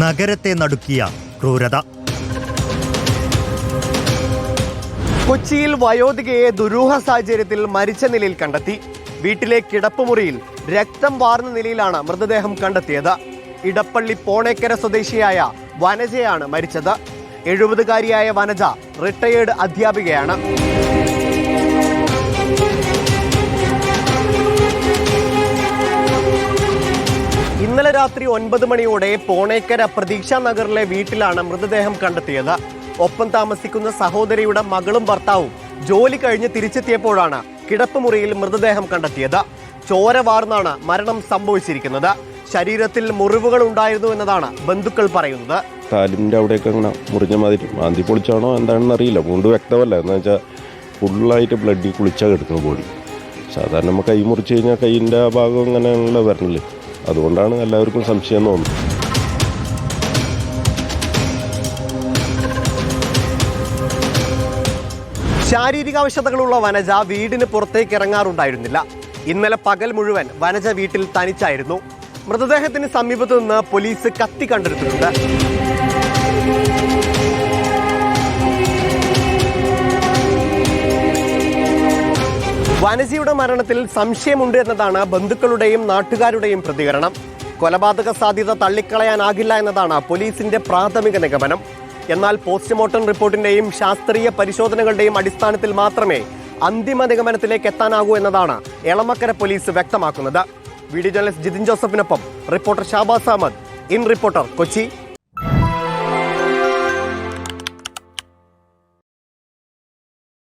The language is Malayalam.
നഗരത്തെ നടുക്കിയ ക്രൂരത. കൊച്ചിയിൽ വയോധികയെ ദുരൂഹ സാഹചര്യത്തിൽ മരിച്ച നിലയിൽ കണ്ടെത്തി. വീട്ടിലെ കിടപ്പുമുറിയിൽ രക്തം വാർന്ന നിലയിലാണ് മൃതദേഹം കണ്ടെത്തിയത്. ഇടപ്പള്ളി പോണേക്കര സ്വദേശിയായ വനജയാണ് മരിച്ചത്. 70-കാരിയായ വനജ റിട്ടയേർഡ് അധ്യാപികയാണ്. ഇന്നലെ രാത്രി 9 മണിയോടെ പോണേക്കര പ്രതീക്ഷാ നഗറിലെ വീട്ടിലാണ് മൃതദേഹം കണ്ടെത്തിയത്. ഒപ്പം താമസിക്കുന്ന സഹോദരിയുടെ മകളും ഭർത്താവും ജോലി കഴിഞ്ഞ് തിരിച്ചെത്തിയപ്പോഴാണ് കിടപ്പുമുറിയിൽ മൃതദേഹം കണ്ടെത്തിയത്. ചോര വാർന്നാണ് മരണം സംഭവിച്ചിരിക്കുന്നത്. ശരീരത്തിൽ മുറിവുകൾ ഉണ്ടായിരുന്നു എന്നതാണ് ബന്ധുക്കൾ പറയുന്നത്. കാലിൻ്റെ അവിടെയൊക്കെ അങ്ങനെ മുറിഞ്ഞ മാതിരി മാന്തി പൊളിച്ചാണോ എന്താണെന്ന് അറിയില്ല. മുണ്ട് വ്യക്തമല്ല. എന്ന് വെച്ചാൽ ഫുള്ളായിട്ട് ബ്ലഡിൽ കുളിച്ചാൽ കിടക്കുന്ന ബോഡി. സാധാരണ നമ്മൾ കൈ മുറിച്ച് കഴിഞ്ഞാൽ കൈയിൻ്റെ ഭാഗം ഇങ്ങനെയുള്ള വരണില്ലേ, അതുകൊണ്ടാണ് എല്ലാവർക്കും സംശയം തോന്നുന്നത്. ശാരീരിക ആവശ്യതകളുള്ള വനജ വീടിന് പുറത്തേക്ക് ഇറങ്ങാറുണ്ടായിരുന്നില്ല. ഇന്നലെ പകൽ മുഴുവൻ വനജ വീട്ടിൽ തനിച്ചായിരുന്നു. മൃതദേഹത്തിന് സമീപത്തു നിന്ന് പോലീസ് കത്തി കണ്ടെടുത്തിട്ടുണ്ട്. വനജയുടെ മരണത്തിൽ സംശയമുണ്ട് എന്നതാണ് ബന്ധുക്കളുടെയും നാട്ടുകാരുടെയും പ്രതികരണം. കൊലപാതക സാധ്യത തള്ളിക്കളയാനാകില്ല എന്നതാണ് പോലീസിന്റെ പ്രാഥമിക നിഗമനം. എന്നാൽ പോസ്റ്റ്മോർട്ടം റിപ്പോർട്ടിന്റെയും ശാസ്ത്രീയ പരിശോധനകളുടെയും അടിസ്ഥാനത്തിൽ മാത്രമേ അന്തിമ നിഗമനത്തിലേക്ക് എത്താനാകൂ എന്നതാണ് എളമക്കര പോലീസ് വ്യക്തമാക്കുന്നത്. വീഡിയോ ജേർണലിസ്റ്റ് ജിതിൻ ജോസഫിനൊപ്പം reporter Shabaz Ahmed, in reporter, Kochi.